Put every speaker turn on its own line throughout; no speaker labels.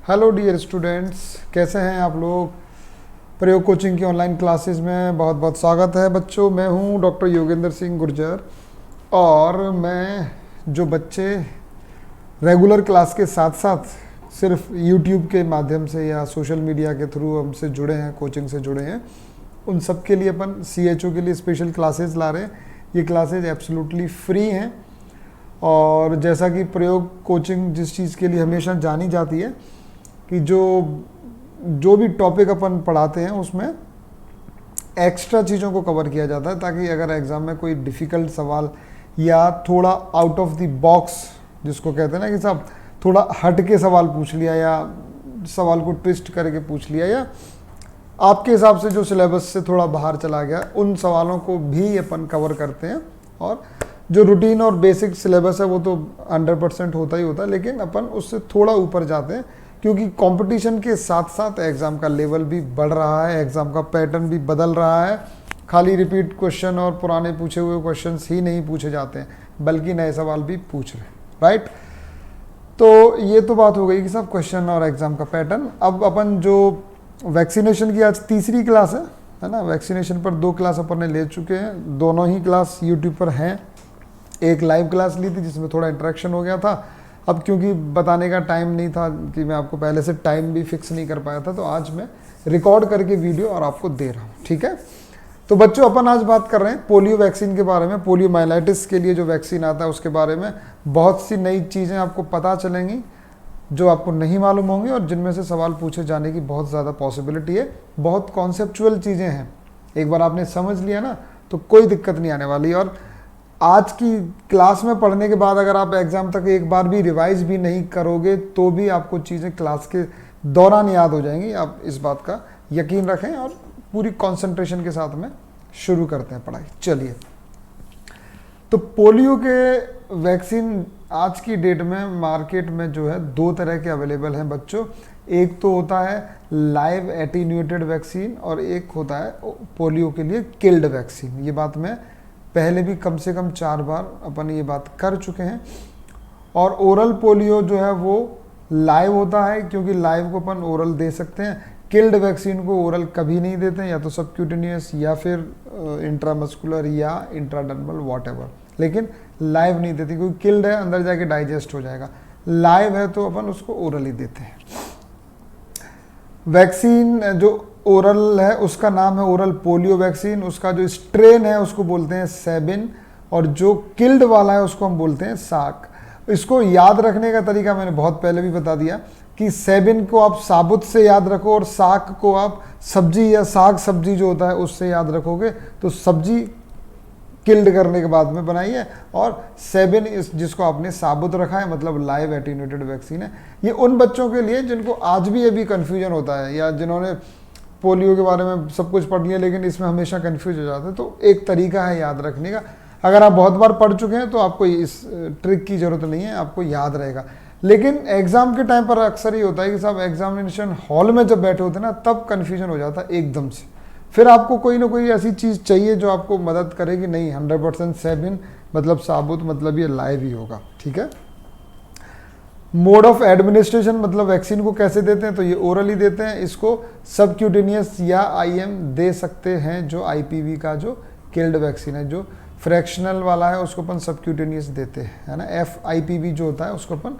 Hello dear students, कैसे हैं आप लोग। प्रयोग कोचिंग की ऑनलाइन क्लासेस में बहुत बहुत स्वागत है बच्चों। मैं हूं डॉक्टर योगेंद्र सिंह गुर्जर और मैं जो बच्चे रेगुलर क्लास के साथ साथ सिर्फ यूट्यूब के माध्यम से या सोशल मीडिया के थ्रू हमसे जुड़े हैं, कोचिंग से जुड़े हैं, उन सब के लिए अपन CHO के लिए स्पेशल क्लासेस ला रहे हैं। ये क्लासेस एब्सोल्युटली फ्री हैं और जैसा कि प्रयोग कोचिंग जिस चीज़ के लिए हमेशा जानी जाती है कि जो भी टॉपिक अपन पढ़ाते हैं उसमें एक्स्ट्रा चीज़ों को कवर किया जाता है, ताकि अगर एग्ज़ाम में कोई डिफ़िकल्ट सवाल या थोड़ा आउट ऑफ द बॉक्स जिसको कहते हैं ना कि साहब थोड़ा हट के सवाल पूछ लिया या सवाल को ट्विस्ट करके पूछ लिया या आपके हिसाब से जो सिलेबस से थोड़ा बाहर चला गया, उन सवालों को भी अपन कवर करते हैं। और जो रूटीन और बेसिक सिलेबस है वो तो 100% होता ही होता है, लेकिन अपन उससे थोड़ा ऊपर जाते हैं क्योंकि कंपटीशन के साथ साथ एग्ज़ाम का लेवल भी बढ़ रहा है, एग्ज़ाम का पैटर्न भी बदल रहा है। खाली रिपीट क्वेश्चन और पुराने पूछे हुए क्वेश्चंस ही नहीं पूछे जाते हैं, बल्कि नए सवाल भी पूछ रहे हैं, राइट। तो ये तो बात हो गई कि सब क्वेश्चन और एग्ज़ाम का पैटर्न। अब अपन जो वैक्सीनेशन की आज तीसरी क्लास है ना। वैक्सीनेशन पर 2 क्लास अपन ने ले चुके हैं, दोनों ही क्लास यूट्यूब पर हैं। एक लाइव क्लास ली थी जिसमें थोड़ा इंटरेक्शन हो गया था। अब क्योंकि बताने का टाइम नहीं था कि मैं आपको पहले से टाइम भी फिक्स नहीं कर पाया था, तो आज मैं रिकॉर्ड करके वीडियो और आपको दे रहा हूँ, ठीक है। तो बच्चों अपन आज बात कर रहे हैं पोलियो वैक्सीन के बारे में। पोलियो माइलाइटिस के लिए जो वैक्सीन आता है उसके बारे में बहुत सी नई चीज़ें आपको पता चलेंगी जो आपको नहीं मालूम होंगी और जिनमें से सवाल पूछे जाने की बहुत ज़्यादा पॉसिबिलिटी है। बहुत कॉन्सेप्चुअल चीज़ें हैं, एक बार आपने समझ लिया ना तो कोई दिक्कत नहीं आने वाली। और आज की क्लास में पढ़ने के बाद अगर आप एग्ज़ाम तक एक बार भी रिवाइज भी नहीं करोगे तो भी आपको चीज़ें क्लास के दौरान याद हो जाएंगी। आप इस बात का यकीन रखें और पूरी कंसंट्रेशन के साथ में शुरू करते हैं पढ़ाई। चलिए, तो पोलियो के वैक्सीन आज की डेट में मार्केट में जो है 2 तरह के अवेलेबल हैं बच्चों। एक तो होता है लाइव एटीन्यूएटेड वैक्सीन और एक होता है पोलियो के लिए किल्ड वैक्सीन। ये बात मैं पहले भी कम से कम 4 बार अपन ये बात कर चुके हैं। और ओरल पोलियो जो है वो लाइव होता है, क्योंकि लाइव को अपन ओरल दे सकते हैं। किल्ड वैक्सीन को ओरल कभी नहीं देते हैं, या तो सबक्यूटेनियस या फिर इंट्रामस्कुलर या इंट्राडर्मल वॉटएवर, लेकिन लाइव नहीं देती क्योंकि किल्ड है, अंदर जाके डाइजेस्ट हो जाएगा। लाइव है तो अपन उसको ओरल ही देते हैं। वैक्सीन जो ओरल है उसका नाम है ओरल पोलियो वैक्सीन, उसका जो स्ट्रेन है उसको बोलते हैं सेबिन, और जो किल्ड वाला है उसको हम बोलते हैं साक। इसको याद रखने का तरीका मैंने बहुत पहले भी बता दिया कि सेबिन को आप साबुत से याद रखो और साक को आप सब्जी या साग सब्जी जो होता है उससे याद रखोगे। तो सब्जी किल्ड करने के बाद में बनाई है और सेबिन जिसको आपने साबुत रखा है, मतलब लाइव एटीन्यूएटेड वैक्सीन है। ये उन बच्चों के लिए जिनको आज भी अभी कन्फ्यूजन होता है या जिन्होंने पोलियो के बारे में सब कुछ पढ़ लिया लेकिन इसमें हमेशा कंफ्यूज हो जाते हैं, तो एक तरीका है याद रखने का। अगर आप बहुत बार पढ़ चुके हैं तो आपको इस ट्रिक की ज़रूरत नहीं है, आपको याद रहेगा। लेकिन एग्ज़ाम के टाइम पर अक्सर ही होता है कि साहब एग्जामिनेशन हॉल में जब बैठे होते हैं ना तब कन्फ्यूजन हो जाता है एकदम से। फिर आपको कोई ना कोई ऐसी चीज़ चाहिए जो आपको मदद करेगी। नहीं, 100% सेबिन मतलब साबुत, मतलब ये लाइव ही होगा, ठीक है। मोड ऑफ एडमिनिस्ट्रेशन मतलब वैक्सीन को कैसे देते हैं, तो ये ओरल ही देते हैं। इसको सबक्यूटेनियस या IM दे सकते हैं। जो IPV का जो किल्ड वैक्सीन है, जो फ्रैक्शनल वाला है उसको अपन सबक्यूटेनियस देते हैं, है ना। FIPV जो होता है उसको अपन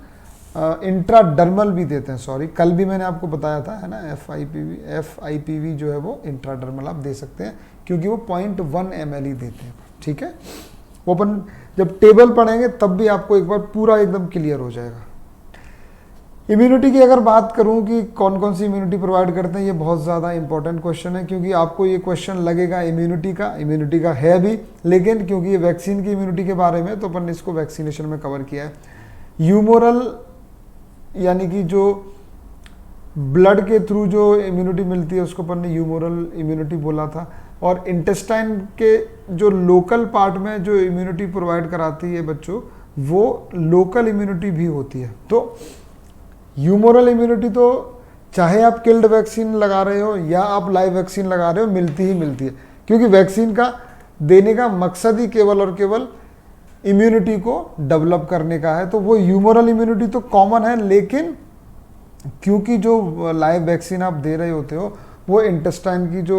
इंट्राडर्मल भी देते हैं। सॉरी, कल भी मैंने आपको बताया था, है ना। FIPV जो है वो इंट्राडर्मल आप दे सकते हैं क्योंकि वो 0.1 ml ही देते हैं, ठीक है। वो अपन जब टेबल पढ़ेंगे तब भी आपको एक बार पूरा एकदम क्लियर हो जाएगा। इम्यूनिटी की अगर बात करूं कि कौन कौन सी इम्यूनिटी प्रोवाइड करते हैं, ये बहुत ज़्यादा इंपॉर्टेंट क्वेश्चन है क्योंकि आपको ये क्वेश्चन लगेगा इम्यूनिटी का है भी, लेकिन क्योंकि ये वैक्सीन की इम्यूनिटी के बारे में तो अपन ने इसको वैक्सीनेशन में कवर किया है। ह्यूमोरल यानी कि जो ब्लड के थ्रू जो इम्यूनिटी मिलती है उसको अपन ने ह्यूमोरल इम्यूनिटी बोला था। और इंटेस्टाइन के जो लोकल पार्ट में जो इम्यूनिटी प्रोवाइड कराती है बच्चों, वो लोकल इम्यूनिटी भी होती है। तो ह्यूमोरल इम्यूनिटी तो चाहे आप किल्ड वैक्सीन लगा रहे हो या आप लाइव वैक्सीन लगा रहे हो, मिलती ही मिलती है, क्योंकि वैक्सीन का देने का मकसद ही केवल और केवल इम्यूनिटी को डेवलप करने का है। तो वो ह्यूमोरल इम्यूनिटी तो कॉमन है, लेकिन क्योंकि जो लाइव वैक्सीन आप दे रहे होते हो वो इंटेस्टाइन की जो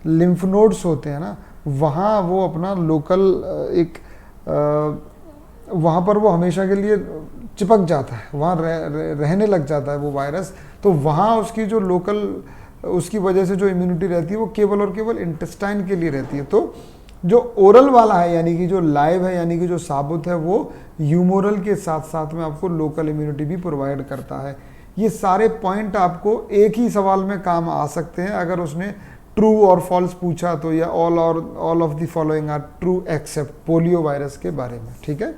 लिम्फ नोड्स होते हैं ना, वहाँ वो अपना लोकल एक वहाँ पर वो हमेशा के लिए चिपक जाता है, वहाँ रहने लग जाता है वो वायरस। तो वहाँ उसकी जो लोकल, उसकी वजह से जो इम्यूनिटी रहती है वो केवल और केवल इंटेस्टाइन के लिए रहती है। तो जो ओरल वाला है यानी कि जो लाइव है यानी कि जो साबुत है, वो ह्यूमोरल के साथ साथ में आपको लोकल इम्यूनिटी भी प्रोवाइड करता है। ये सारे पॉइंट आपको एक ही सवाल में काम आ सकते हैं अगर उसने ट्रू और फॉल्स पूछा तो, या all of the following are true except polio virus के बारे में। ठीक है,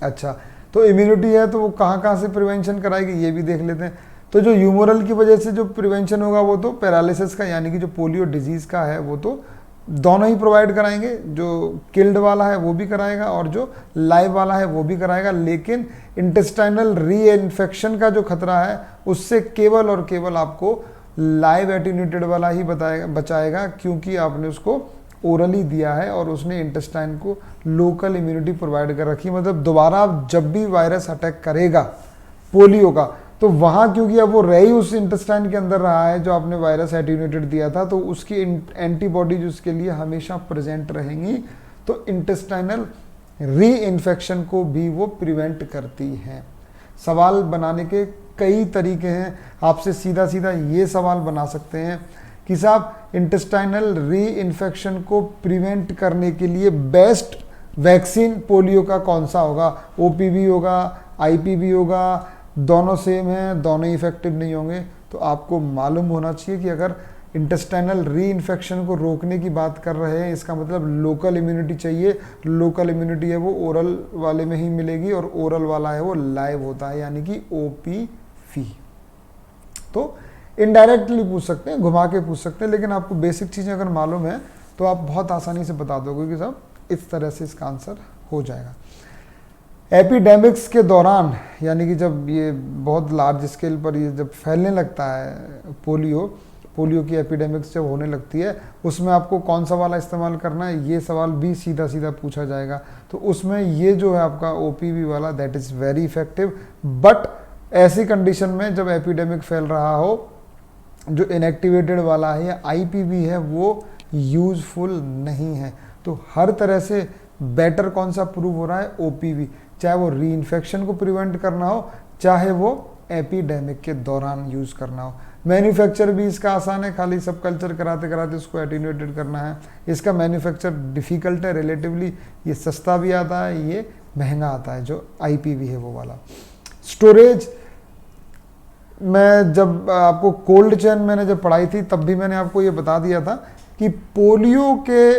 अच्छा, तो इम्यूनिटी है तो वो कहाँ से प्रिवेंशन कराएगी ये भी देख लेते हैं। तो जो ह्यूमोरल की वजह से जो प्रिवेंशन होगा वो तो पैरालिसिस का यानी कि जो पोलियो डिजीज़ का है वो तो दोनों ही प्रोवाइड कराएंगे, जो किल्ड वाला है वो भी कराएगा और जो लाइव वाला है वो भी कराएगा। लेकिन इंटेस्टाइनल री इन्फेक्शन का जो खतरा है उससे केवल और केवल आपको लाइव एटीन्यूटेड वाला ही बचाएगा, क्योंकि आपने उसको ओरली दिया है और उसने इंटेस्टाइन को लोकल इम्यूनिटी प्रोवाइड कर रखी। मतलब दोबारा जब भी वायरस अटैक करेगा पोलियो का, तो वहाँ क्योंकि अब वो रह ही उस इंटेस्टाइन के अंदर रहा है जो आपने वायरस एटीन्यूटेड दिया था, तो उसकी एंटीबॉडीज उसके लिए हमेशा प्रेजेंट रहेंगी। तो इंटेस्टाइनल री इन्फेक्शन को भी वो प्रिवेंट करती हैं। सवाल बनाने के कई तरीके हैं, आपसे सीधा सीधा ये सवाल बना सकते हैं कि साहब इंटेस्टाइनल री इन्फेक्शन को प्रिवेंट करने के लिए बेस्ट वैक्सीन पोलियो का कौन सा होगा? ओपीवी होगा, आईपीवी होगा, दोनों सेम हैं, दोनों ही इफेक्टिव नहीं होंगे। तो आपको मालूम होना चाहिए कि अगर इंटेस्टाइनल री इन्फेक्शन को रोकने की बात कर रहे हैं, इसका मतलब लोकल इम्यूनिटी चाहिए। लोकल इम्यूनिटी है वो ओरल वाले में ही मिलेगी और ओरल वाला है वो लाइव होता है यानी कि ओपीवी। तो इनडायरेक्टली पूछ सकते हैं, घुमा के पूछ सकते हैं, लेकिन आपको बेसिक चीज़ें अगर मालूम है तो आप बहुत आसानी से बता दोगे कि साहब इस तरह से इसका आंसर हो जाएगा। एपिडेमिक्स के दौरान यानी कि जब ये बहुत लार्ज स्केल पर ये जब फैलने लगता है पोलियो की एपिडेमिक्स जब होने लगती है, उसमें आपको कौन सा वाला इस्तेमाल करना है ये सवाल भी सीधा सीधा पूछा जाएगा। तो उसमें ये जो है आपका ओपीवी वाला that is very effective. But ऐसी कंडीशन में जब एपिडेमिक फैल रहा हो, जो इनएक्टिवेटेड वाला है या आईपीवी है वो यूजफुल नहीं है। तो हर तरह से बेटर कौन सा प्रूव हो रहा है? ओपीवी, चाहे वो री इन्फेक्शन को प्रिवेंट करना हो, चाहे वो एपिडेमिक के दौरान यूज़ करना हो। मैन्युफैक्चर भी इसका आसान है, खाली सब कल्चर कराते कराते उसको एटीन्यूएटेड करना है। इसका मैन्युफैक्चर डिफ़िकल्ट है रिलेटिवली, ये सस्ता भी आता है, ये महंगा आता है जो आईपीवी है वो वाला। स्टोरेज, मैं जब आपको कोल्ड चेन मैंने जब पढ़ाई थी तब भी मैंने आपको ये बता दिया था कि पोलियो के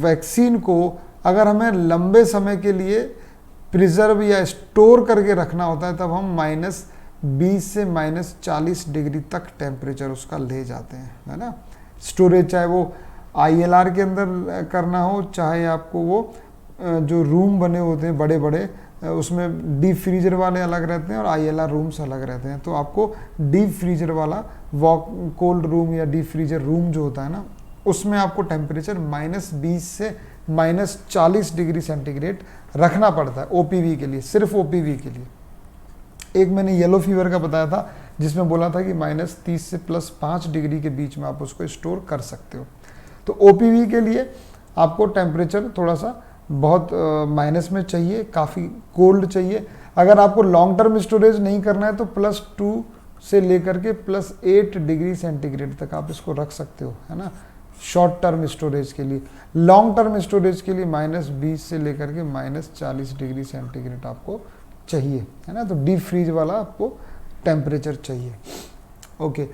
वैक्सीन को अगर हमें लंबे समय के लिए प्रिजर्व या स्टोर करके रखना होता है तब हम -20 से -40 डिग्री तक टेम्परेचर उसका ले जाते हैं, है ना। स्टोरेज चाहे वो आईएलआर के अंदर करना हो, चाहे आपको वो जो रूम बने होते हैं बड़े बड़े, उसमें डीप फ्रीजर वाले अलग रहते हैं और आईएलआर रूम्स अलग रहते हैं। तो आपको डीप फ्रीजर वाला कोल्ड रूम या डीप फ्रीजर रूम जो होता है ना, उसमें आपको टेम्परेचर -20 से -40 डिग्री सेंटीग्रेड रखना पड़ता है ओपीवी के लिए, सिर्फ ओपीवी के लिए। एक मैंने येलो फीवर का बताया था जिसमें बोला था कि -30 से +5 डिग्री के बीच में आप उसको स्टोर कर सकते हो। तो ओपीवी के लिए आपको टेम्परेचर थोड़ा सा बहुत माइनस में चाहिए, काफ़ी कोल्ड चाहिए। अगर आपको लॉन्ग टर्म स्टोरेज नहीं करना है तो +2 से लेकर के +8 डिग्री सेंटीग्रेड तक आप इसको रख सकते हो, है ना, शॉर्ट टर्म स्टोरेज के लिए। लॉन्ग टर्म स्टोरेज के लिए -20 से लेकर के -40 डिग्री सेंटीग्रेड आपको चाहिए, है ना। तो डीप फ्रीज वाला आपको टेम्परेचर चाहिए। ओके,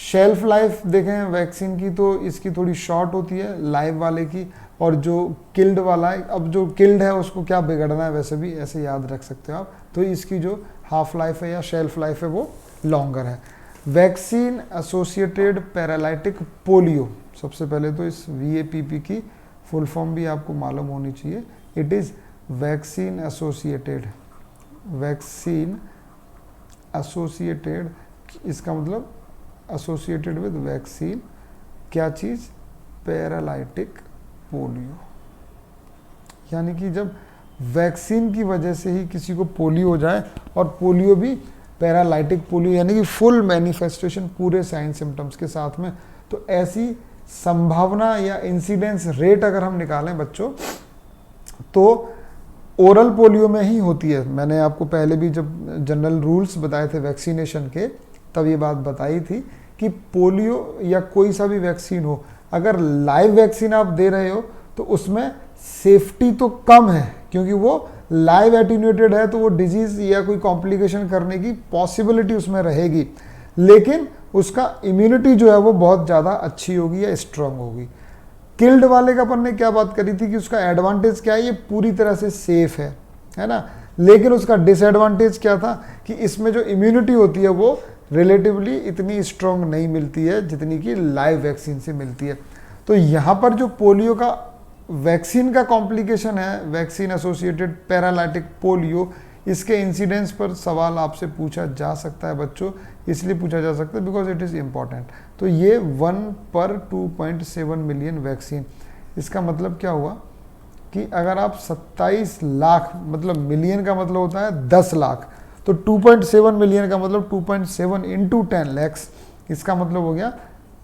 शेल्फ लाइफ देखें वैक्सीन की तो इसकी थोड़ी शॉर्ट होती है लाइव वाले की, और जो किल्ड वाला है, अब जो किल्ड है उसको क्या बिगड़ना है, वैसे भी ऐसे याद रख सकते हो आप। तो इसकी जो हाफ लाइफ है या शेल्फ लाइफ है वो लॉन्गर है। वैक्सीन एसोसिएटेड पैरालाइटिक पोलियो, सबसे पहले तो इस VAPP की फुल फॉर्म भी आपको मालूम होनी चाहिए। इट इज़ वैक्सीन एसोसिएटेड, इसका मतलब एसोसिएटेड विद वैक्सीन, क्या चीज़? Paralytic polio. यानी कि जब वैक्सीन की वजह से ही किसी को पोलियो हो जाए, और पोलियो भी पैरालाइटिक पोलियो यानी कि फुल मैनिफेस्टेशन पूरे साइन सिम्टम्स के साथ में। तो ऐसी संभावना या इंसिडेंस रेट अगर हम निकालें बच्चों तो ओरल पोलियो में ही होती है। मैंने आपको पहले भी जब जनरल रूल्स बताए थे वैक्सीनेशन के तब ये बात बताई थी कि पोलियो या कोई सा भी वैक्सीन हो, अगर लाइव वैक्सीन आप दे रहे हो तो उसमें सेफ्टी तो कम है क्योंकि वो लाइव एटीन्यूएटेड है, तो वो डिजीज या कोई कॉम्प्लिकेशन करने की पॉसिबिलिटी उसमें रहेगी, लेकिन उसका इम्यूनिटी जो है वो बहुत ज़्यादा अच्छी होगी या स्ट्रांग होगी। किल्ड वाले का अपन ने क्या बात करी थी कि उसका एडवांटेज क्या है, ये पूरी तरह से सेफ है ना, लेकिन उसका डिसएडवांटेज क्या था कि इसमें जो इम्यूनिटी होती है वो रिलेटिवली इतनी स्ट्रांग नहीं मिलती है जितनी कि लाइव वैक्सीन से मिलती है। तो यहाँ पर जो पोलियो का वैक्सीन का कॉम्प्लिकेशन है, वैक्सीन एसोसिएटेड पैरालाइटिक पोलियो, इसके इंसिडेंस पर सवाल आपसे पूछा जा सकता है बच्चों, इसलिए पूछा जा सकता है बिकॉज इट इज़ इम्पॉर्टेंट। तो ये 1 पर 2.7 मिलियन वैक्सीन, इसका मतलब क्या हुआ कि अगर आप 27 लाख, मतलब मिलियन का मतलब होता है 10 लाख, तो 2.7 मिलियन का मतलब 2.7 इंटू 10 लैक्स, इसका मतलब हो गया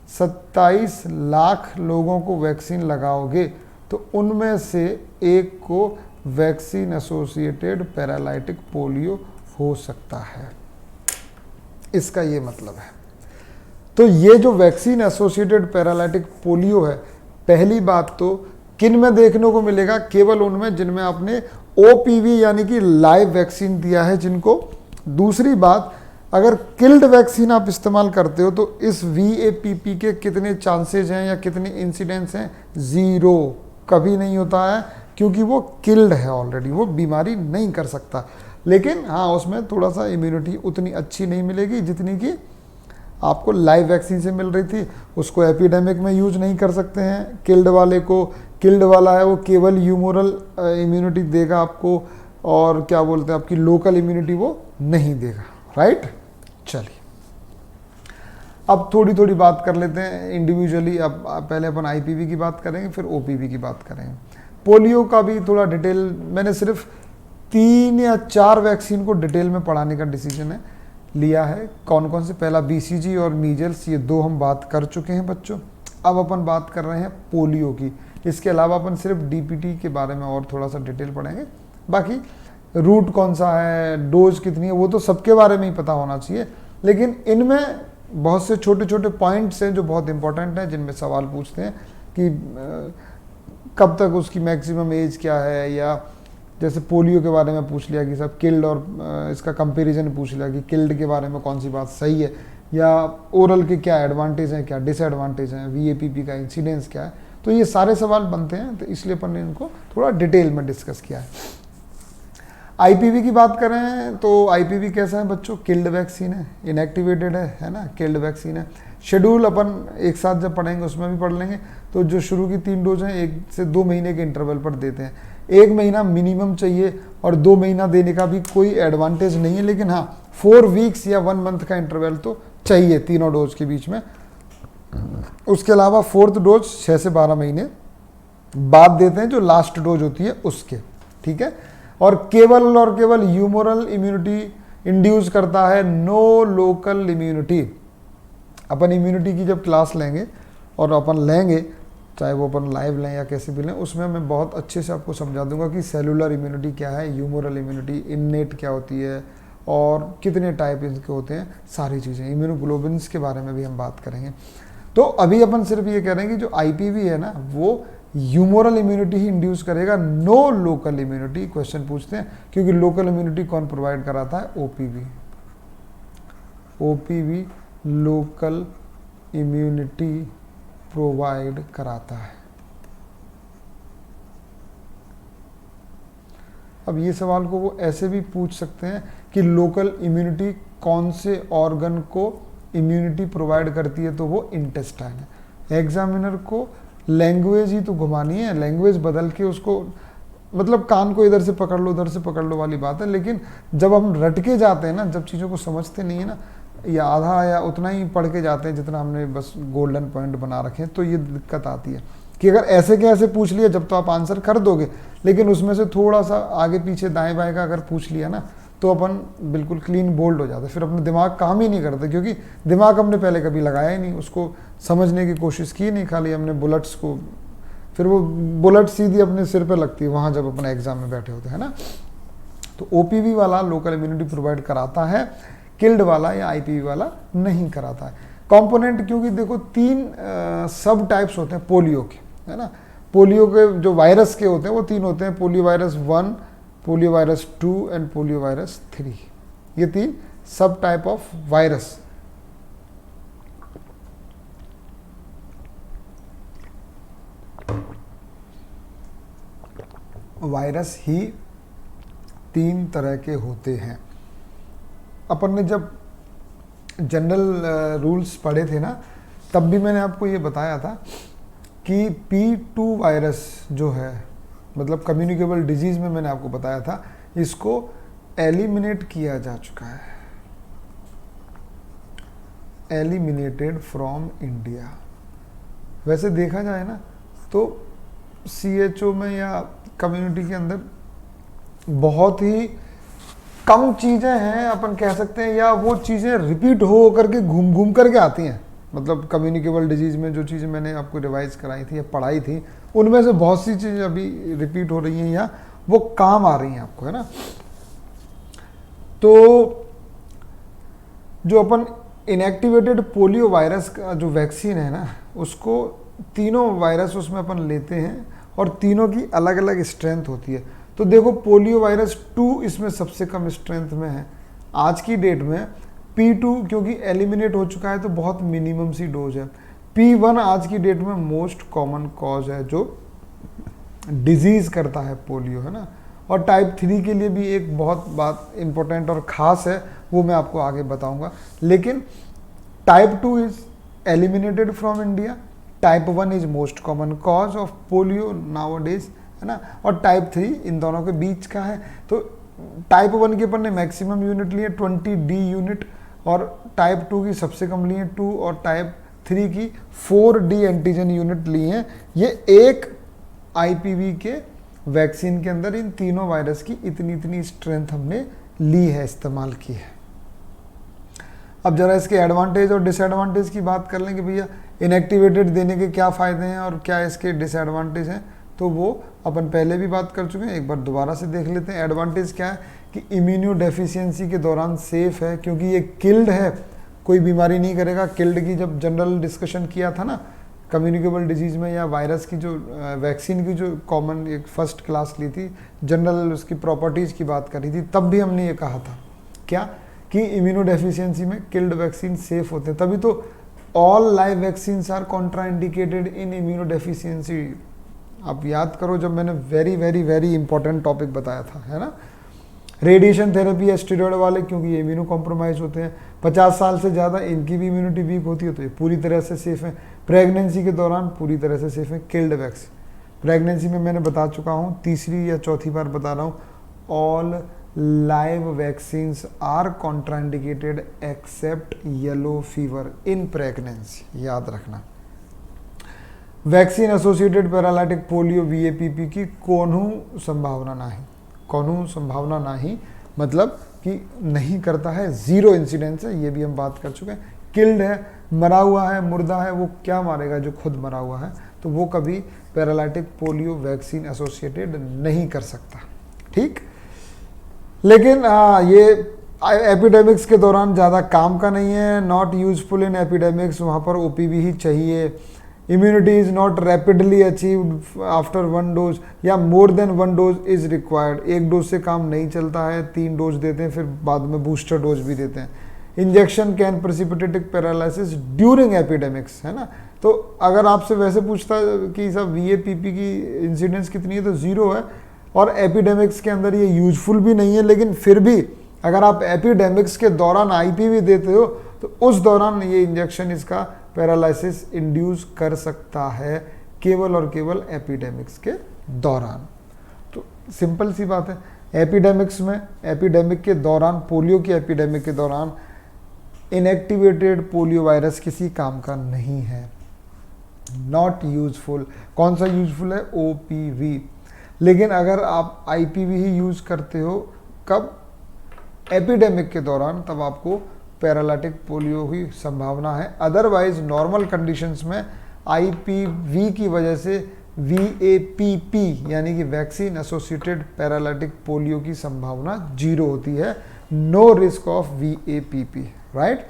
27 लाख लोगों को वैक्सीन लगाओगे तो उनमें से एक को वैक्सीन एसोसिएटेड पैरालाइटिक पोलियो हो सकता है, इसका ये मतलब है। तो ये जो वैक्सीन एसोसिएटेड पैरालाइटिक पोलियो है, पहली बात तो किन में देखने को मिलेगा, केवल उनमें जिनमें आपने ओपीवी यानी कि लाइव वैक्सीन दिया है जिनको। दूसरी बात, अगर किल्ड वैक्सीन आप इस्तेमाल करते हो तो इस VAPP के कितने चांसेज हैं या कितने इंसिडेंट्स हैं, 0, कभी नहीं होता है क्योंकि वो किल्ड है ऑलरेडी, वो बीमारी नहीं कर सकता। लेकिन हाँ, उसमें थोड़ा सा इम्यूनिटी उतनी अच्छी नहीं मिलेगी जितनी कि आपको लाइव वैक्सीन से मिल रही थी। उसको एपिडेमिक में यूज नहीं कर सकते हैं। किल्ड वाले को, किल्ड वाला है वो केवल ह्यूमोरल इम्यूनिटी देगा आपको, और क्या बोलते हैं आपकी लोकल इम्यूनिटी वो नहीं देगा, राइट। चलिए अब थोड़ी थोड़ी बात कर लेते हैं इंडिविजुअली। अब पहले अपन IPV की बात करेंगे, फिर OPV की बात करेंगे। पोलियो का भी थोड़ा डिटेल, मैंने सिर्फ 3 या 4 वैक्सीन को डिटेल में पढ़ाने का डिसीजन है लिया है। कौन कौन से, पहला BCG और मीजल्स, ये 2 हम बात कर चुके हैं बच्चों। अब अपन बात कर रहे हैं पोलियो की। इसके अलावा अपन सिर्फ DPT के बारे में और थोड़ा सा डिटेल पढ़ेंगे। बाकी रूट कौन सा है, डोज कितनी है, वो तो सबके बारे में ही पता होना चाहिए, लेकिन इनमें बहुत से छोटे छोटे पॉइंट्स हैं जो बहुत इंपॉर्टेंट हैं, जिनमें सवाल पूछते हैं कि कब तक उसकी मैक्सिमम एज क्या है, या जैसे पोलियो के बारे में पूछ लिया कि सब किल्ड, और इसका कंपैरिजन पूछ लिया कि किल्ड के बारे में कौन सी बात सही है, या ओरल के क्या एडवांटेज हैं, क्या डिसएडवांटेज हैं, VAPP का इंसिडेंस क्या है। तो ये सारे सवाल बनते हैं, तो इसलिए अपन ने इनको थोड़ा डिटेल में डिस्कस किया है। IPV की बात करें तो IPV कैसा है बच्चों, किल्ड वैक्सीन है, इनएक्टिवेटेड है ना, किल्ड वैक्सीन है। शेड्यूल अपन एक साथ जब पढ़ेंगे उसमें भी पढ़ लेंगे। तो जो शुरू की 3 डोज हैं 1 से 2 महीने के इंटरवल पर देते हैं। 1 महीना मिनिमम चाहिए, और 2 महीना देने का भी कोई एडवांटेज नहीं है, लेकिन हाँ 4 वीक्स या 1 मंथ का इंटरवल तो चाहिए तीनों डोज के बीच में। उसके अलावा 4th डोज 6 से 12 महीने बाद देते हैं, जो लास्ट डोज होती है उसके, ठीक है। और केवल ह्यूमोरल इम्यूनिटी इंड्यूस करता है, नो लोकल इम्यूनिटी। अपन इम्यूनिटी की जब क्लास लेंगे, और अपन लेंगे चाहे वो अपन लाइव लें या कैसे भी लें, उसमें मैं बहुत अच्छे से आपको समझा दूंगा कि सेलुलर इम्यूनिटी क्या है, ह्यूमोरल इम्यूनिटी, इननेट क्या होती है, और कितने टाइप इनके होते हैं, सारी चीज़ें, इम्यूनोग्लोबिन्स के बारे में भी हम बात करेंगे। तो अभी अपन सिर्फ ये कह रहे हैं कि जो IPV है ना, वो ह्यूमोरल इम्यूनिटी ही इंड्यूस करेगा, नो लोकल इम्यूनिटी। क्वेश्चन पूछते हैं क्योंकि लोकल इम्यूनिटी कौन प्रोवाइड कराता है, OPV लोकल इम्यूनिटी प्रोवाइड कराता है। अब ये सवाल को वो ऐसे भी पूछ सकते हैं कि लोकल इम्यूनिटी कौन से ऑर्गन को इम्यूनिटी प्रोवाइड करती है, तो वो इंटेस्टाइन है। एग्जामिनर को लैंग्वेज ही तो घुमानी है, लैंग्वेज बदल के उसको, मतलब कान को इधर से पकड़ लो उधर से पकड़ लो वाली बात है। लेकिन जब हम रट के जाते हैं ना, जब चीज़ों को समझते नहीं है ना, या आधा या उतना ही पढ़ के जाते हैं जितना हमने बस गोल्डन पॉइंट बना रखे हैं, तो ये दिक्कत आती है कि अगर ऐसे के ऐसे पूछ लिया जब तो आप आंसर कर दोगे, लेकिन उसमें से थोड़ा सा आगे पीछे दाएं बाएं का अगर पूछ लिया ना, तो अपन बिल्कुल क्लीन बोल्ड हो जाते, फिर अपना दिमाग काम ही नहीं करता, क्योंकि दिमाग हमने पहले कभी लगाया ही नहीं, उसको समझने की कोशिश की नहीं, खाली हमने बुलेट्स को, फिर वो बुलेट सीधी अपने सिर पे लगती है वहाँ जब अपने एग्जाम में बैठे होते हैं ना। तो ओपीवी वाला लोकल इम्यूनिटी प्रोवाइड कराता है, किल्ड वाला या आईपीवी वाला नहीं कराता है। कंपोनेंट, क्योंकि देखो 3 सब टाइप्स होते हैं पोलियो के, है ना। पोलियो के जो वायरस के होते हैं वो 3 होते हैं, polio virus 1, polio virus 2 and polio virus 3। ये 3 सब टाइप ऑफ वायरस। वायरस ही 3 तरह के होते हैं। अपन ने जब जनरल रूल्स पढ़े थे ना, तब भी मैंने आपको ये बताया था कि P2 वायरस जो है, मतलब कम्युनिकेबल डिजीज में मैंने आपको बताया था, इसको एलिमिनेट किया जा चुका है, एलिमिनेटेड फ्रॉम इंडिया। वैसे देखा जाए ना तो CHO में या कम्युनिटी के अंदर बहुत ही कम चीज़ें हैं, अपन कह सकते हैं, या वो चीज़ें रिपीट हो करके घूम घूम करके आती हैं। मतलब कम्युनिकेबल डिजीज़ में जो चीज़ें मैंने आपको रिवाइज कराई थी या पढ़ाई थी, उनमें से बहुत सी चीज़ें अभी रिपीट हो रही हैं या वो काम आ रही हैं आपको, है ना। तो जो अपन इनएक्टिवेटेड पोलियो वायरस का जो वैक्सीन है ना, उसको तीनों वायरस उसमें अपन लेते हैं और तीनों की अलग अलग स्ट्रेंथ होती है। तो देखो पोलियो वायरस 2 इसमें सबसे कम स्ट्रेंथ में है आज की डेट में। P2 क्योंकि एलिमिनेट हो चुका है तो बहुत मिनिमम सी डोज है। P1 आज की डेट में मोस्ट कॉमन कॉज है जो डिजीज करता है पोलियो, है ना। और टाइप 3 के लिए भी एक बहुत बात इंपॉर्टेंट और ख़ास है, वो मैं आपको आगे बताऊंगा। लेकिन type 2 is eliminated from India, type 1 is most common cause of polio nowadays, है ना। और टाइप 3 इन दोनों के बीच का है। तो टाइप 1 के अपन ने मैक्सिमम यूनिट लिए 20D यूनिट, और टाइप 2 की सबसे कम लिए 2, और टाइप 3 की 4D एंटीजन यूनिट लिए हैं। ये एक IPV के वैक्सीन के अंदर इन तीनों वायरस की इतनी इतनी स्ट्रेंथ हमने ली है, इस्तेमाल की है। अब जरा इसके एडवांटेज और डिसएडवांटेज की बात कर लेंगे भैया, इनएक्टिवेटेड देने के क्या फ़ायदे हैं और क्या इसके डिसएडवांटेज हैं, तो वो अपन पहले भी बात कर चुके हैं, एक बार दोबारा से देख लेते हैं। एडवांटेज क्या है कि इम्यूनो डेफिशिएंसी के दौरान सेफ है, क्योंकि ये किल्ड है, कोई बीमारी नहीं करेगा। किल्ड की जब जनरल डिस्कशन किया था ना कम्युनिकेबल डिजीज़ में, या वायरस की जो वैक्सीन की जो कॉमन एक फर्स्ट क्लास ली थी, जनरल उसकी प्रॉपर्टीज़ की बात करी थी, तब भी हमने ये कहा था क्या कि इम्यूनो डेफिशिएंसी में किल्ड वैक्सीन सेफ होते हैं। तभी तो all live vaccines are contraindicated in immunodeficiency. आप याद करो जब मैंने very very very important topic बताया था, है ना। रेडिएशन थेरेपी या स्टेरॉयड वाले, क्योंकि ये इम्यूनो कॉम्प्रोमाइज होते हैं, 50 साल से ज़्यादा इनकी भी इम्यूनिटी वीक होती है, तो ये पूरी तरह से सेफ है। प्रेगनेंसी के दौरान पूरी तरह से सेफ है। किल्ड वैक्सीन प्रेगनेंसी में मैंने बता चुका हूँ, तीसरी या चौथी बार बता रहा हूँ, all live vaccines are contraindicated except yellow fever in pregnancy, याद रखना। Vaccine associated paralytic polio VAPP की कोनहू संभावना नहीं, कोनहू संभावना नहीं मतलब कि नहीं करता है, 0 इंसिडेंस है, ये भी हम बात कर चुके हैं। किल्ड है, मरा हुआ है, मुर्दा है, वो क्या मारेगा जो खुद मरा हुआ है, तो वो कभी पैरालाइटिक पोलियो वैक्सीन एसोसिएटेड नहीं कर सकता, ठीक। लेकिन ये एपिडेमिक्स के दौरान ज़्यादा काम का नहीं है, नॉट यूजफुल इन एपिडेमिक्स, वहाँ पर OPV ही चाहिए। Immunity is not rapidly achieved after 1 dose या more than 1 dose is required. 1 dose से काम नहीं चलता है, 3 डोज देते हैं, फिर बाद में बूस्टर डोज भी देते हैं। Injection can precipitate paralysis during epidemics, है ना। तो अगर आपसे वैसे पूछता कि सब VAPP की इंसिडेंस कितनी है, तो 0 है, और एपिडेमिक्स के अंदर ये यूजफुल भी नहीं है। लेकिन फिर भी अगर आप एपिडेमिक्स के दौरान IPV देते हो तो उस दौरान ये इंजेक्शन इसका पैरालिसिस इंड्यूस कर सकता है, केवल और केवल एपिडेमिक्स के दौरान। तो सिंपल सी बात है, एपिडेमिक्स में, एपिडेमिक के दौरान, पोलियो की एपिडेमिक के दौरान इनएक्टिवेटेड पोलियो वायरस किसी काम का नहीं है, नॉट यूजफुल। कौन सा यूजफुल है? OPV। लेकिन अगर आप IPV ही यूज करते हो, कब? एपिडेमिक के दौरान तब आपको पैरालिटिक पोलियो की संभावना है। अदरवाइज नॉर्मल कंडीशंस में IPV की वजह से VAPP यानी कि वैक्सीन एसोसिएटेड पैरालिटिक पोलियो की संभावना 0 होती है, no risk of VAPP, right.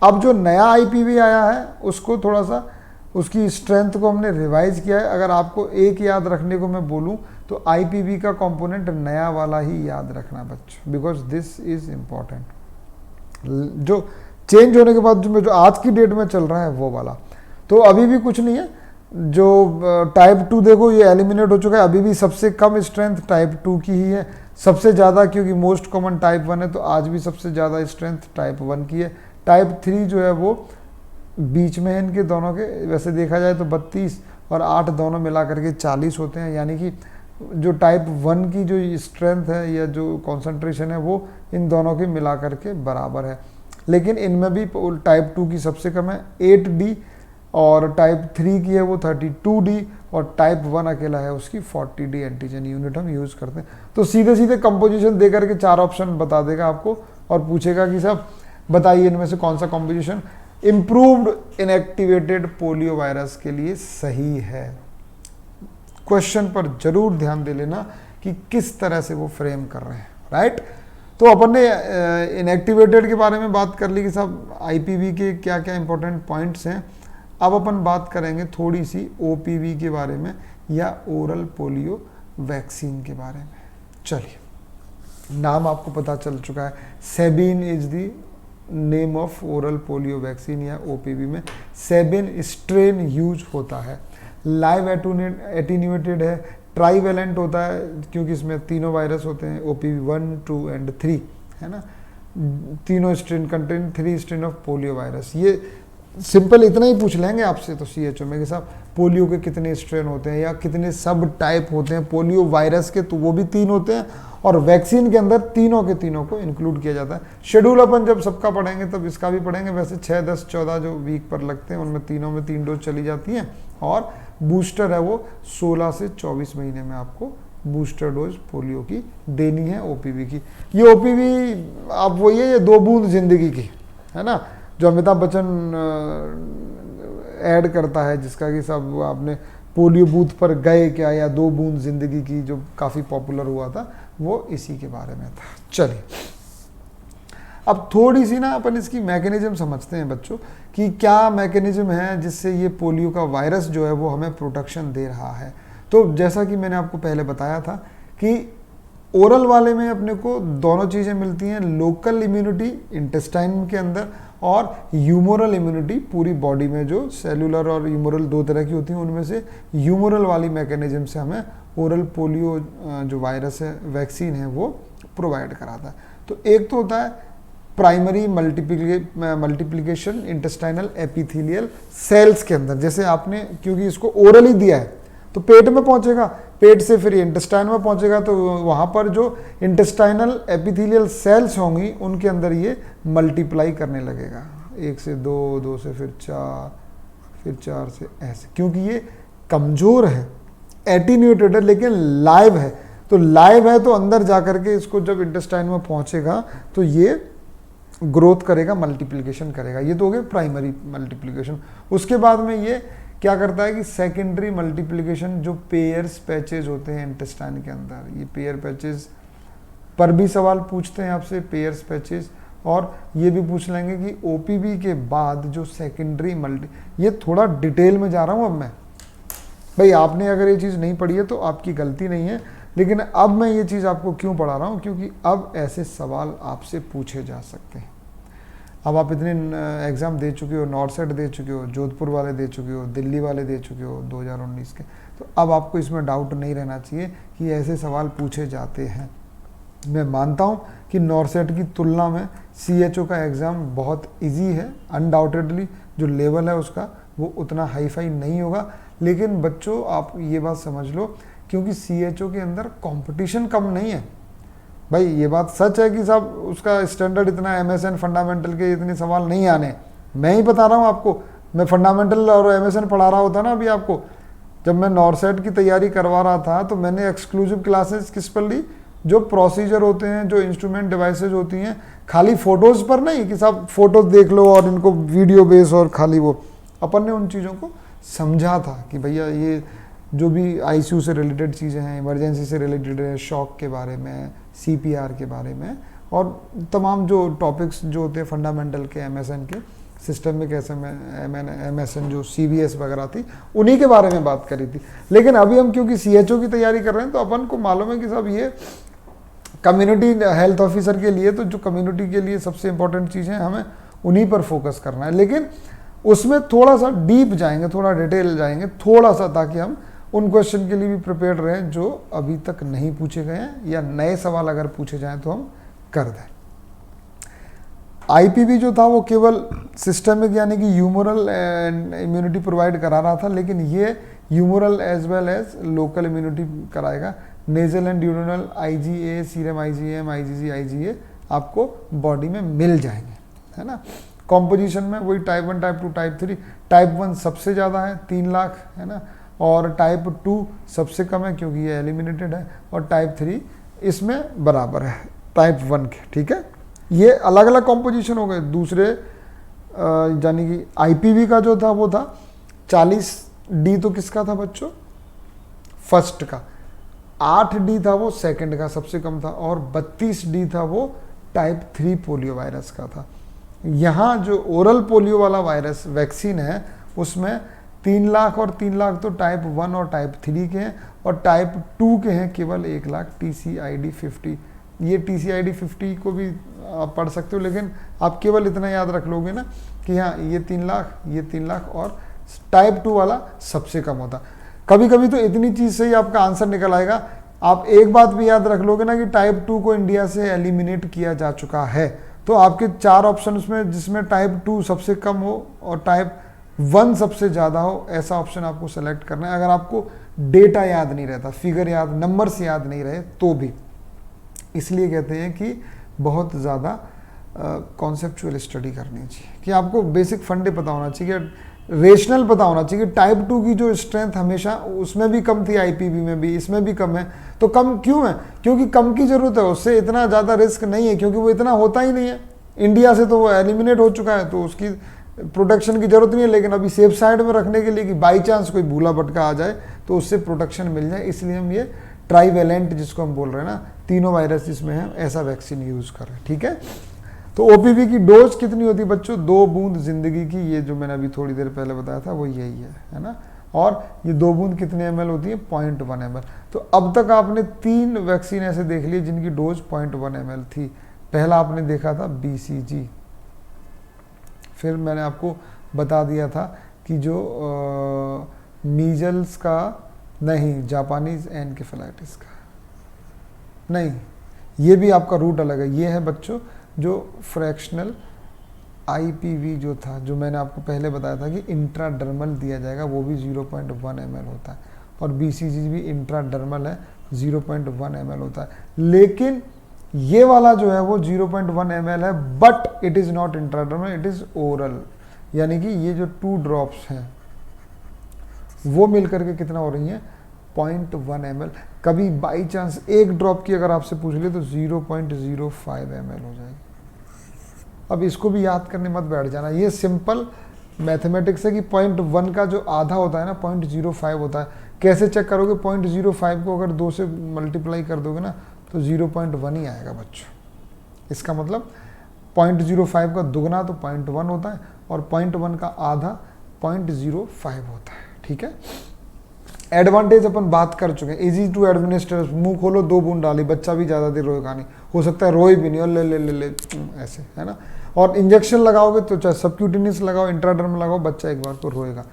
अब जो नया IPV आया है उसको थोड़ा सा उसकी स्ट्रेंथ को हमने रिवाइज किया है। अगर आपको एक याद रखने को मैं बोलूं तो IPV का कंपोनेंट नया वाला ही याद रखना बच्चों, बिकॉज दिस इज इम्पॉर्टेंट। जो चेंज होने के बाद जो आज की डेट में चल रहा है वो वाला, तो अभी भी कुछ नहीं है। जो टाइप 2 देखो ये एलिमिनेट हो चुका है, अभी भी सबसे कम स्ट्रेंथ टाइप 2 की ही है, सबसे ज़्यादा क्योंकि मोस्ट कॉमन टाइप 1 है तो आज भी सबसे ज़्यादा स्ट्रेंथ टाइप 1 की है। टाइप 3 जो है वो बीच में है इनके दोनों के, वैसे देखा जाए तो 32 और 8 दोनों मिला करके 40 होते हैं, यानी कि जो टाइप 1 की जो स्ट्रेंथ है या जो कॉन्सेंट्रेशन है वो इन दोनों के मिला करके बराबर है। लेकिन इनमें भी टाइप 2 की सबसे कम है 8D, और टाइप 3 की है वो 32D, और टाइप 1 अकेला है उसकी 40D एंटीजन यूनिट हम यूज़ करते हैं। तो सीधे सीधे कंपोजिशन दे करके 4 ऑप्शन बता देगा आपको और पूछेगा कि साहब बताइए इनमें से कौन सा composition improved inactivated polio virus के लिए सही है। क्वेश्चन पर जरूर ध्यान दे लेना कि किस तरह से वो फ्रेम कर रहे हैं, राइट। तो अपन ने इनएक्टिवेटेड के बारे में बात कर ली कि साहब IPV के क्या क्या इंपॉर्टेंट पॉइंट्स हैं। अब अपन बात करेंगे थोड़ी सी OPV के बारे में या ओरल पोलियो वैक्सीन के बारे में। चलिए, नाम आपको पता चल चुका है, Sabin is the name of oral polio vaccine या OPV में सेबिन स्ट्रेन यूज होता है। लाइव एटीन्यूएटेड है, ट्राईवेलेंट होता है क्योंकि इसमें तीनों वायरस होते हैं, OPV 1, 2 एंड 3, है ना। तीनों strain contain 3 strain of polio virus. ये सिंपल इतना ही पूछ लेंगे आपसे तो CHO में कि साहब पोलियो के कितने स्ट्रेन होते हैं या कितने सब टाइप होते हैं पोलियो वायरस के, तो वो भी 3 होते हैं, और वैक्सीन के अंदर तीनों के तीनों को इंक्लूड किया जाता है। शेड्यूल अपन जब सबका पढ़ेंगे तब इसका भी पढ़ेंगे। वैसे 6, 10, 14 जो वीक पर लगते हैं उनमें तीनों में 3 डोज चली जाती हैं, और बूस्टर है वो 16 से 24 महीने में आपको बूस्टर डोज पोलियो की देनी है OPV की। ये OPV आप वही है, ये 2 बूंद जिंदगी की, है ना, जो अमिताभ बच्चन ऐड करता है जिसका कि सब आपने पोलियो बूथ पर गए क्या, या 2 बूंद जिंदगी की जो काफ़ी पॉपुलर हुआ था, वो इसी के बारे में था। चलिए, अब थोड़ी सी ना अपन इसकी मैकेनिज्म समझते हैं बच्चों कि क्या मैकेनिज्म है जिससे ये पोलियो का वायरस जो है वो हमें प्रोटेक्शन दे रहा है। तो जैसा कि मैंने आपको पहले बताया था कि ओरल वाले में अपने को दोनों चीज़ें मिलती हैं, लोकल इम्यूनिटी इंटेस्टाइन के अंदर और ह्यूमोरल इम्यूनिटी पूरी बॉडी में। जो सेलुलर और ह्यूमोरल 2 तरह की होती हैं, उनमें से ह्यूमोरल वाली मैकेनिज्म से हमें ओरल पोलियो जो वायरस है वैक्सीन है वो प्रोवाइड कराता है। तो एक तो होता है primary multiplication intestinal epithelial cells के अंदर, जैसे आपने क्योंकि इसको ओरल ही दिया है तो पेट में पहुंचेगा, पेट से फिर इंटेस्टाइन में पहुंचेगा, तो वहाँ पर जो इंटेस्टाइनल एपिथेलियल सेल्स होंगी उनके अंदर ये मल्टीप्लाई करने लगेगा, 1 से 2, 2 से फिर 4, फिर 4 से ऐसे, क्योंकि ये कमज़ोर है, एटीन्यूएटेड है लेकिन लाइव है। तो लाइव है तो अंदर जा करके इसको जब इंटेस्टाइन में पहुँचेगा तो ये ग्रोथ करेगा, मल्टीप्लिकेशन करेगा। ये तो हो गया प्राइमरी मल्टीप्लिकेशन। उसके बाद में ये क्या करता है कि सेकेंडरी मल्टीप्लिकेशन, जो पेयर्स पैचेज होते हैं इंटेस्टाइन के अंदर, ये पेयर पैचेज पर भी सवाल पूछते हैं आपसे, पेयर्स पैचेज, और ये भी पूछ लेंगे कि OPV के बाद जो सेकेंडरी ये थोड़ा डिटेल में जा रहा हूँ अब मैं, भाई आपने अगर ये चीज़ नहीं पढ़ी है तो आपकी गलती नहीं है, लेकिन अब मैं ये चीज़ आपको क्यों पढ़ा रहा हूँ, क्योंकि अब ऐसे सवाल आपसे पूछे जा सकते हैं। अब आप इतने एग्ज़ाम दे चुके हो, नॉर्थ दे चुके हो, जोधपुर वाले दे चुके हो, दिल्ली वाले दे चुके हो 2019 के, तो अब आपको इसमें डाउट नहीं रहना चाहिए कि ऐसे सवाल पूछे जाते हैं। मैं मानता हूँ कि नॉर्थ की तुलना में CHO का एग्ज़ाम बहुत इजी है, अनडाउटेडली जो लेवल है उसका वो उतना हाई फाई नहीं होगा, लेकिन बच्चों आप ये बात समझ लो क्योंकि CHO के अंदर कंपटीशन कम नहीं है। भाई ये बात सच है कि साहब उसका स्टैंडर्ड इतना MSN फंडामेंटल के इतने सवाल नहीं आने, मैं ही बता रहा हूँ आपको। मैं फंडामेंटल और MSN पढ़ा रहा होता ना अभी आपको, जब मैं नॉर्थ की तैयारी करवा रहा था तो मैंने एक्सक्लूसिव क्लासेस किस पर ली, जो प्रोसीजर होते हैं, जो इंस्ट्रूमेंट डिवाइसेज होती हैं, खाली फोटोज़ पर नहीं कि सब फोटोज देख लो और इनको वीडियो बेस और खाली वो, अपन ने उन चीज़ों को समझा था कि भैया ये जो भी आईसीयू से रिलेटेड चीज़ें हैं, इमरजेंसी से रिलेटेड है, शॉक के बारे में, सीपीआर के बारे में, और तमाम जो टॉपिक्स जो होते हैं फंडामेंटल के एमएसएन के सिस्टम में, कैसे एमएसएन जो सीबीएस वगैरह थी, उन्हीं के बारे में बात करी थी। लेकिन अभी हम क्योंकि सीएचओ की तैयारी कर रहे हैं तो अपन को मालूम है कि साहब ये कम्युनिटी हेल्थ ऑफिसर के लिए, तो जो कम्युनिटी के लिए सबसे इंपॉर्टेंट चीज़ है, हमें उन्हीं पर फोकस करना है। लेकिन उसमें थोड़ा सा डीप जाएंगे, थोड़ा डिटेल जाएंगे थोड़ा सा, ताकि हम उन क्वेश्चन के लिए भी प्रिपेयर रहें जो अभी तक नहीं पूछे गए हैं, या नए सवाल अगर पूछे जाएं तो हम कर दें। आईपीवी जो था वो केवल सिस्टमिक यानी कि ह्यूमरल इम्यूनिटी प्रोवाइड करा रहा था, लेकिन ये humoral as well as local immunity कराएगा। Nasal and duodenal IgA, serum IgM, IgG, IgA आपको बॉडी में मिल जाएंगे, है ना। कॉम्पोजिशन में वही टाइप 1, टाइप 2, टाइप 3। टाइप 1 सबसे ज़्यादा है 3 लाख, है ना, और टाइप 2 सबसे कम है क्योंकि ये एलिमिनेटेड है, और टाइप 3 इसमें बराबर है टाइप 1 के, ठीक है। ये अलग अलग कॉम्पोजिशन हो गए। दूसरे यानी कि आईपीवी का जो था वो था 40D, तो किसका था बच्चों? फर्स्ट का। 8D था वो सेकंड का, सबसे कम था, और 32D था वो टाइप 3 पोलियो वायरस का था। यहाँ जो ओरल पोलियो वाला वायरस वैक्सीन है उसमें 3 लाख और 3 लाख तो टाइप 1 और टाइप 3 के हैं, और टाइप 2 के हैं केवल 1 लाख। TCID 50, ये TCID 50 को भी आप पढ़ सकते हो, लेकिन आप केवल इतना याद रख लोगे ना कि हाँ ये 3 लाख, ये 3 लाख, और टाइप 2 वाला सबसे कम होता। कभी कभी तो इतनी चीज़ से ही आपका आंसर निकल आएगा। आप एक बात भी याद रख लोगे ना कि टाइप 2 को इंडिया से एलिमिनेट किया जा चुका है, तो आपके 4 ऑप्शन में जिसमें टाइप 2 सबसे कम हो और टाइप 1 सबसे ज़्यादा हो, ऐसा ऑप्शन आपको सेलेक्ट करना है। अगर आपको डेटा याद नहीं रहता, फिगर याद, नंबर्स याद नहीं रहे तो भी, इसलिए कहते हैं कि बहुत ज़्यादा कॉन्सेप्चुअल स्टडी करनी चाहिए, कि आपको बेसिक फंडे पता होना चाहिए, रेशनल पता होना चाहिए। टाइप 2 की जो स्ट्रेंथ हमेशा उसमें भी कम थी, आईपीवी में भी, इसमें भी कम है। तो कम क्यों है? क्योंकि कम की ज़रूरत है, उससे इतना ज़्यादा रिस्क नहीं है, क्योंकि वो इतना होता ही नहीं है। इंडिया से तो वो एलिमिनेट हो चुका है, तो उसकी प्रोटेक्शन की ज़रूरत नहीं है। लेकिन अभी सेफ साइड में रखने के लिए कि बाई चांस कोई भूला भटका आ जाए तो उससे प्रोटेक्शन मिल जाए, इसलिए हम ये ट्राईवेलेंट जिसको हम बोल रहे हैं ना, तीनों वायरस जिसमें है, ऐसा वैक्सीन यूज़ कर रहे हैं, ठीक है। तो ओपीवी की डोज कितनी होती है बच्चों? 2 बूंद जिंदगी की, ये जो मैंने अभी थोड़ी देर पहले बताया था वो यही है ना। और ये 2 बूंद कितने ml होती है? 0.1 ml। तो अब तक आपने 3 वैक्सीन ऐसे देख लिए जिनकी डोज 0.1 ml थी। पहला आपने देखा था BCG, फिर मैंने आपको बता दिया था कि जो मीजल्स का नहीं, जापानीज एनकेफेलाइटिस का नहीं, ये भी आपका रूट अलग है। ये है बच्चों जो फ्रैक्शनल आईपीवी जो था, जो मैंने आपको पहले बताया था कि इंट्राडर्मल दिया जाएगा, वो भी 0.1 ml होता है, और BCG भी इंट्राडर्मल है, 0.1 ml होता है। लेकिन ये वाला जो है वो 0.1 ml है, but it is not intradermal, it is oral. यानी कि ये जो 2 ड्रॉप्स हैं वो मिल करके कितना हो रही हैं? 0.1 ml। कभी बाई चांस एक ड्रॉप की अगर आपसे पूछ ले तो 0.05 ml हो जाएगी। अब इसको भी याद करने मत बैठ जाना, ये सिंपल मैथमेटिक्स है कि 0.1 का जो आधा होता है ना 0.05 होता है। कैसे चेक करोगे? 0.05 को अगर 2 से मल्टीप्लाई कर दोगे ना तो 0.1 ही आएगा बच्चों। इसका मतलब 0.05 का दुगना तो 0.1 होता है, और 0.1 का आधा 0.05 होता है, ठीक है। एडवांटेज अपन बात कर चुके हैं। इजी टू एडमिनिस्टर, मुंह खोलो 2 बूंद डाली, बच्चा भी ज़्यादा देर रोएगा नहीं, हो सकता है रोए भी नहीं, और ले ले ले ले ऐसे, है ना। और इंजेक्शन लगाओगे तो चाहे सबक्यूटेनियस लगाओ, इंट्राडर्म लगाओ, बच्चा एक बार तो रोएगा,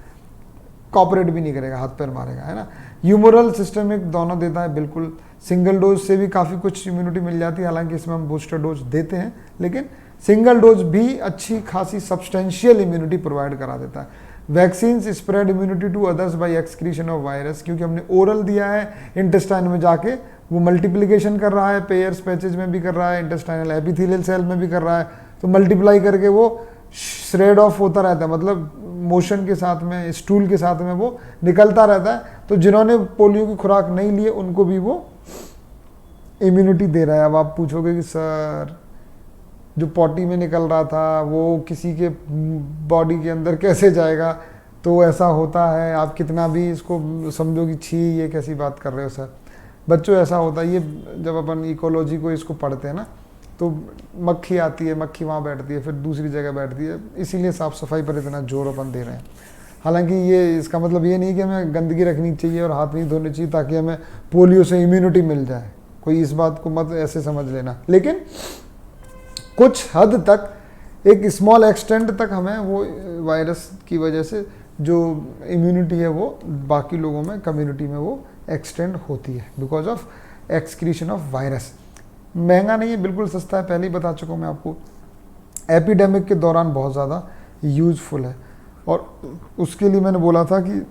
कॉपरेट भी नहीं करेगा, हाथ पैर मारेगा, है ना। ह्यूमरल सिस्टमिक दोनों देता है, बिल्कुल। सिंगल डोज से भी काफ़ी कुछ इम्यूनिटी मिल जाती है, हालांकि इसमें हम बूस्टर डोज देते हैं, लेकिन सिंगल डोज भी अच्छी खासी सब्सटेंशियल इम्यूनिटी प्रोवाइड करा देता है। Vaccine spread immunity to others by excretion of virus, क्योंकि हमने ओरल दिया है, इंटेस्टाइन में जाके वो मल्टीप्लिकेशन कर रहा है, पेयर्स पैचेज में भी कर रहा है, इंटेस्टाइनल एपिथेलियल सेल में भी कर रहा है, तो मल्टीप्लाई करके वो श्रेड ऑफ होता रहता है, मतलब मोशन के साथ में, स्टूल के साथ में वो निकलता रहता है। तो जिन्होंने पोलियो की खुराक नहीं ली उनको भी वो इम्यूनिटी दे रहा है। अब आप पूछोगे कि सर जो पॉटी में निकल रहा था वो किसी के बॉडी के अंदर कैसे जाएगा, तो ऐसा होता है। आप कितना भी इसको समझो कि छी ये कैसी बात कर रहे हो सर, बच्चों ऐसा होता है। ये जब अपन इकोलॉजी को इसको पढ़ते हैं ना, तो मक्खी आती है, मक्खी वहाँ बैठती है, फिर दूसरी जगह बैठती है, इसीलिए साफ़ सफाई पर इतना जोर अपन दे रहे हैं। हालांकि ये इसका मतलब ये नहीं कि हमें गंदगी रखनी चाहिए और हाथ नहीं धोने चाहिए ताकि हमें पोलियो से इम्यूनिटी मिल जाए, कोई इस बात को मत ऐसे समझ लेना। लेकिन कुछ हद तक, एक स्मॉल एक्सटेंट तक हमें वो वायरस की वजह से जो इम्यूनिटी है वो बाकी लोगों में, कम्युनिटी में वो एक्सटेंड होती है because of excretion of virus. महंगा नहीं है, बिल्कुल सस्ता है, पहले ही बता चुका हूँ मैं आपको। एपिडेमिक के दौरान बहुत ज़्यादा यूजफुल है, और उसके लिए मैंने बोला था कि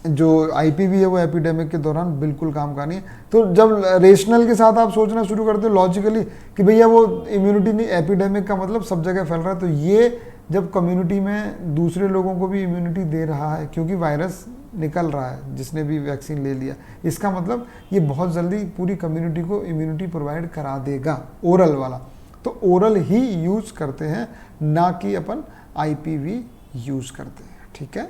जो आईपीवी है वो एपिडेमिक के दौरान बिल्कुल काम का नहीं है। तो जब रेशनल के साथ आप सोचना शुरू करते हो लॉजिकली कि भैया वो इम्यूनिटी नहीं, एपिडेमिक का मतलब सब जगह फैल रहा है, तो ये जब कम्युनिटी में दूसरे लोगों को भी इम्यूनिटी दे रहा है क्योंकि वायरस निकल रहा है जिसने भी वैक्सीन ले लिया, इसका मतलब ये बहुत जल्दी पूरी कम्युनिटी को इम्यूनिटी प्रोवाइड करा देगा, ओरल वाला। तो ओरल ही यूज़ करते हैं, ना कि अपन आईपीवी यूज़ करते हैं, ठीक है।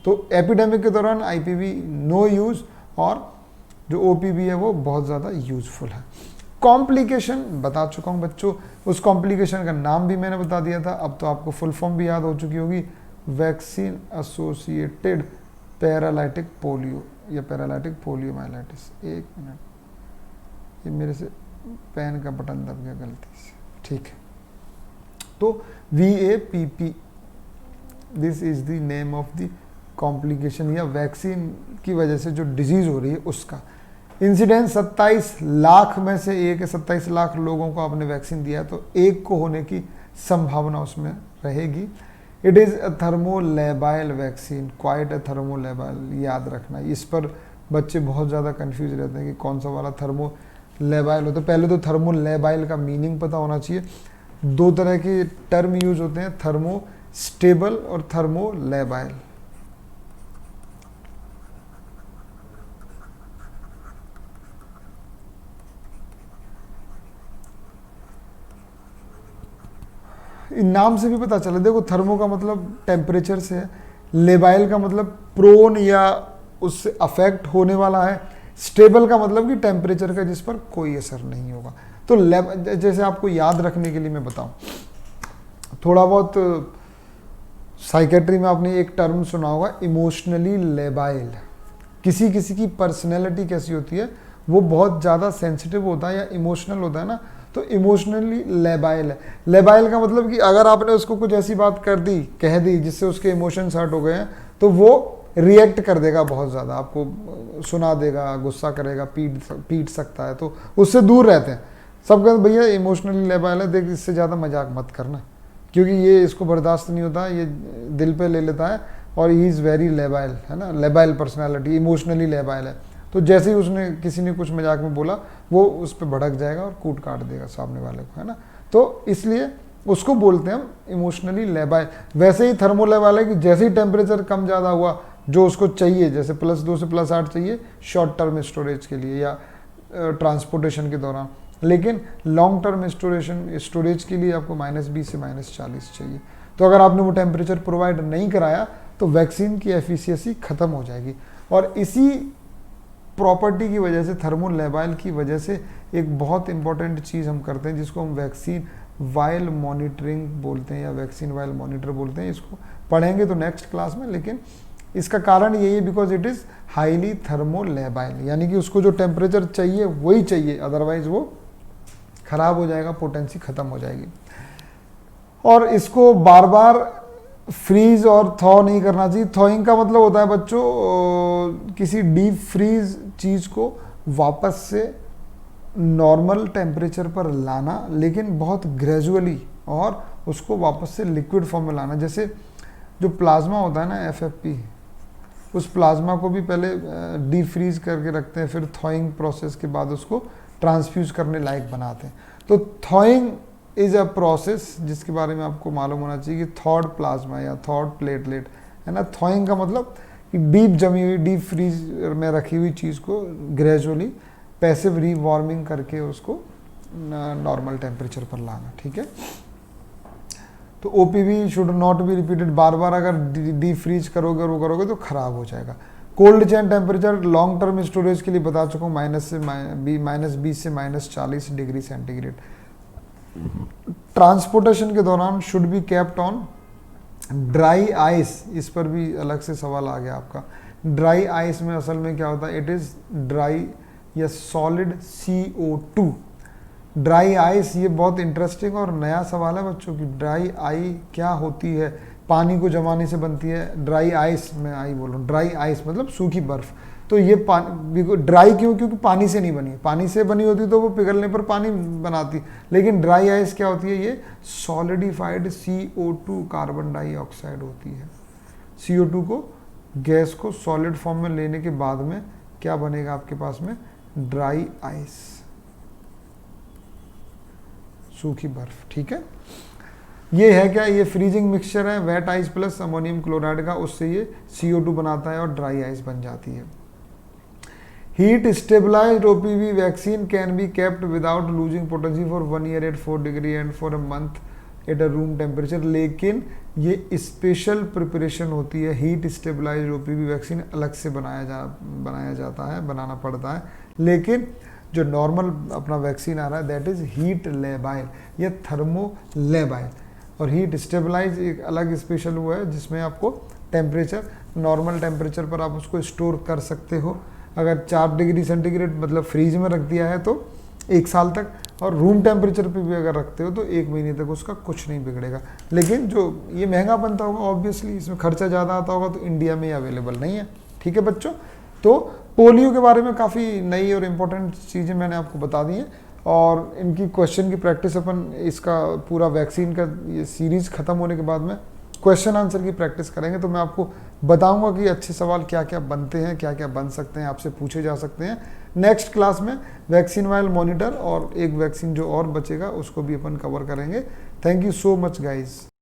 तो एपिडेमिक के दौरान आईपीवी नो यूज़, और जो ओपीवी है वो बहुत ज़्यादा यूज़फुल है। कॉम्प्लिकेशन बता चुका हूँ बच्चों, उस कॉम्प्लिकेशन का नाम भी मैंने बता दिया था, अब तो आपको फुल फॉर्म भी याद हो चुकी होगी, वैक्सीन एसोसिएटेड पैरालाइटिक पोलियो या पैरालाइटिक पोलियोमाइलाइटिस। एक मिनट, ये मेरे से पेन का बटन दब गया गलती से, ठीक है। तो VAPP, this is the name of the complication, या वैक्सीन की वजह से जो डिजीज़ हो रही है उसका। इंसिडेंस 27 लाख में से एक है, 27 लाख लोगों को आपने वैक्सीन दिया तो एक को होने की संभावना उसमें रहेगी। It is a thermolabile vaccine, quite a thermolabile, याद रखना। इस पर बच्चे बहुत ज़्यादा कंफ्यूज रहते हैं कि कौन सा वाला थर्मोलेबाइल होता है। पहले तो थर्मोलेबाइल का मीनिंग पता होना चाहिए। दो तरह के टर्म यूज होते हैं, थर्मोस्टेबल और थर्मोलेबाइल। इन नाम से भी पता चला, देखो थर्मो का मतलब टेम्परेचर से है, लेबाइल का मतलब प्रोन या उससे अफेक्ट होने वाला है, स्टेबल का मतलब कि टेम्परेचर का जिस पर कोई असर नहीं होगा। तो जैसे आपको याद रखने के लिए मैं बताऊं, थोड़ा बहुत साइकेट्री में आपने एक टर्म सुना होगा, इमोशनली लेबाइल। किसी किसी की पर्सनैलिटी कैसी होती है, वो बहुत ज़्यादा सेंसिटिव होता है या इमोशनल होता है ना, तो इमोशनली लेबाइल है। लेबाइल का मतलब कि अगर आपने उसको कुछ ऐसी बात कर दी, कह दी जिससे उसके इमोशंस हर्ट हो गए हैं, तो वो रिएक्ट कर देगा बहुत ज़्यादा, आपको सुना देगा, गुस्सा करेगा, पीट सकता है, तो उससे दूर रहते हैं। सब कहते भैया इमोशनली लेबाइल है, देख इससे ज़्यादा मजाक मत करना, क्योंकि ये इसको बर्दाश्त नहीं होता, ये दिल पे ले लेता है, और ही इज़ वेरी लेबाइल, है ना, लेबाइल पर्सनैलिटी, इमोशनली लेबाइल है। तो जैसे ही उसने किसी ने कुछ मजाक में बोला, वो उस पर भड़क जाएगा और कूट काट देगा सामने वाले को, है ना। तो इसलिए उसको बोलते हैं हम इमोशनली लेबाइल। वैसे ही थर्मोलेबाइल है कि जैसे ही टेम्परेचर कम ज़्यादा हुआ, जो उसको चाहिए, जैसे +2 से +8 चाहिए शॉर्ट टर्म स्टोरेज के लिए या ट्रांसपोर्टेशन के दौरान, लेकिन लॉन्ग टर्म स्टोरेज के लिए आपको -20 से -40 चाहिए। तो अगर आपने वो टेम्परेचर प्रोवाइड नहीं कराया तो वैक्सीन की एफिशिएंसी ख़त्म हो जाएगी। और इसी प्रॉपर्टी की वजह से, थर्मोलेबाइल की वजह से, एक बहुत इंपॉर्टेंट चीज़ हम करते हैं जिसको हम वैक्सीन वाइल मॉनिटरिंग बोलते हैं या वैक्सीन वाइल मॉनिटर बोलते हैं। इसको पढ़ेंगे तो नेक्स्ट क्लास में, लेकिन इसका कारण यही है because it is highly thermolabile, यानी कि उसको जो टेम्परेचर चाहिए वही चाहिए, अदरवाइज वो खराब हो जाएगा, पोटेंसी ख़त्म हो जाएगी। और इसको बार बार फ्रीज और थॉ नहीं करना चाहिए। थॉइंग का मतलब होता है बच्चों किसी डीप फ्रीज चीज़ को वापस से नॉर्मल टेम्परेचर पर लाना, लेकिन बहुत ग्रेजुअली, और उसको वापस से लिक्विड फॉर्म में लाना। जैसे जो प्लाज्मा होता है ना, FFP, उस प्लाज्मा को भी पहले डीप फ्रीज करके रखते हैं, फिर थॉइंग प्रोसेस के बाद उसको ट्रांसफ्यूज करने लायक बनाते हैं। तो थॉइंग इज़ अ प्रोसेस जिसके बारे में आपको मालूम होना चाहिए कि थॉड प्लाज्मा या थॉड प्लेटलेट, है ना। थॉइंग का मतलब कि डीप जमी हुई, डीप फ्रीज में रखी हुई चीज़ को ग्रेजुअली पैसिव रीवार्मिंग करके उसको नॉर्मल टेम्परेचर पर लाना, ठीक है। तो OPV should not be repeated, बार बार अगर डी फ्रीज करोगे तो खराब हो जाएगा। Cold chain temperature long term storage के लिए बता चुका हूँ, -20 से -40 डिग्री सेंटीग्रेड। ट्रांसपोर्टेशन के दौरान should be kept on dry ice, इस पर भी अलग से सवाल आ गया आपका। ड्राई आइस में असल में क्या होता है, इट इज ड्राई या सॉलिड CO2। ड्राई आइस, ये बहुत इंटरेस्टिंग और नया सवाल है बच्चों की। ड्राई आई क्या होती है, पानी को जमाने से बनती है ड्राई आइस, मैं आई बोल रहा हूँ, ड्राई आइस मतलब सूखी बर्फ। तो ये ड्राई क्यों, क्योंकि पानी से नहीं बनी, पानी से बनी होती तो वो पिघलने पर पानी बनाती, लेकिन ड्राई आइस क्या होती है, ये सॉलिडिफाइड CO2 कार्बन डाइऑक्साइड होती है। CO2 को, गैस को सॉलिड फॉर्म में लेने के बाद में क्या बनेगा आपके पास में, ड्राई आइस, सूखी बर्फ, ठीक है। ये है क्या, ये फ्रीजिंग मिक्सचर है wet ice plus ammonium chloride का, उससे ये CO2 बनाता है और ड्राई आइस बन जाती है। Heat stabilised OPV vaccine can be kept without losing potency for 1 year at 4 degree and for a month at a room temperature. लेकिन ये स्पेशल प्रिपरेशन होती है, हीट स्टेबलाइज्ड OPV वैक्सीन अलग से बनाया जाता है, बनाना पड़ता है। लेकिन जो नॉर्मल अपना वैक्सीन आ रहा है दैट इज हीट लेबाइल या थर्मोलेबाइल, और हीट स्टेबलाइज एक अलग स्पेशल हुआ है जिसमें आपको टेम्परेचर, नॉर्मल टेम्परेचर पर आप उसको स्टोर कर सकते हो। अगर 4 डिग्री सेंटीग्रेड मतलब फ्रीज में रख दिया है तो 1 साल तक, और रूम टेम्परेचर पे भी अगर रखते हो तो 1 महीने तक उसका कुछ नहीं बिगड़ेगा। लेकिन जो ये महंगा बनता होगा ऑब्वियसली, इसमें खर्चा ज़्यादा आता होगा, तो इंडिया में अवेलेबल नहीं है, ठीक है बच्चों। तो पोलियो के बारे में काफ़ी नई और इम्पोर्टेंट चीज़ें मैंने आपको बता दी हैं, और इनकी क्वेश्चन की प्रैक्टिस अपन इसका पूरा वैक्सीन का ये सीरीज़ ख़त्म होने के बाद में क्वेश्चन आंसर की प्रैक्टिस करेंगे। तो मैं आपको बताऊंगा कि अच्छे सवाल क्या क्या बनते हैं, क्या क्या बन सकते हैं, आपसे पूछे जा सकते हैं। नेक्स्ट क्लास में वैक्सीन वाइल मॉनिटर और एक वैक्सीन जो और बचेगा उसको भी अपन कवर करेंगे। Thank you so much guys.